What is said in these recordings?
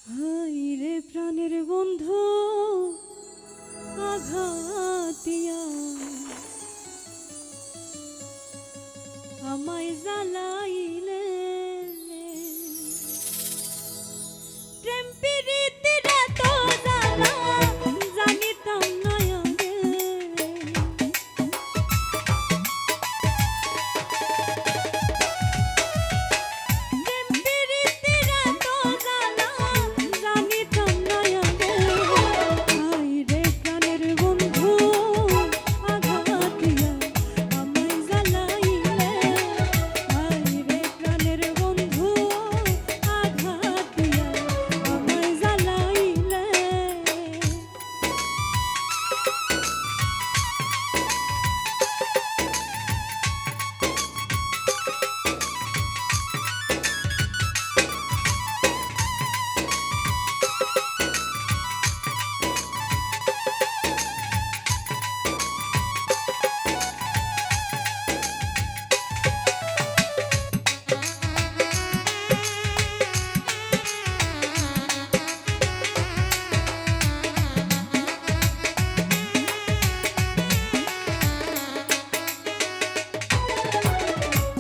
High রে প্রাণের বন্ধু আঘাতিয়া আমায় জ্বালাইলে প্রেম প্রীতির এত জ্বালা জানিতাম না আগে। প্রেম প্রীতির এত জ্বালা জানিতাম না আগে। হায় রে প্রাণের বন্ধু আঘাতিয়া আমায় জ্বালাইলে। হায় রে প্রাণের বন্ধু আঘাতিয়া আমায় জ্বালাইলে।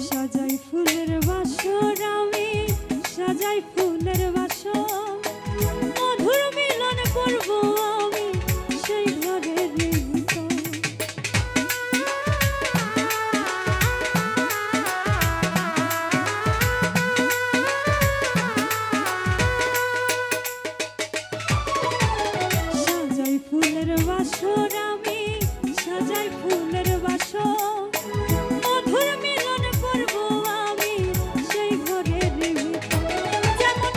সাজাই ফুলের বাসর আমি সাজাই ফুলের বাসর মধুর মিলন করব আমি সেই ঘরের ভিতর। সাজাই ফুলের বাসর আমি সাজাই ফুলের বাসর মধুর মিলন করব আমি সেই ঘরের ভিতর। যেমন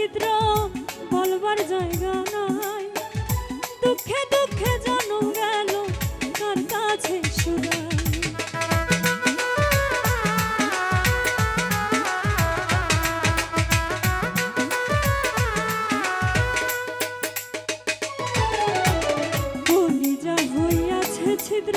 ছিদ্র বলবার জায়গা নাই, দুঃখে দুঃখে জনম গেল কার কাছে শুধাই। কলিজা হইয়াছে ছিদ্র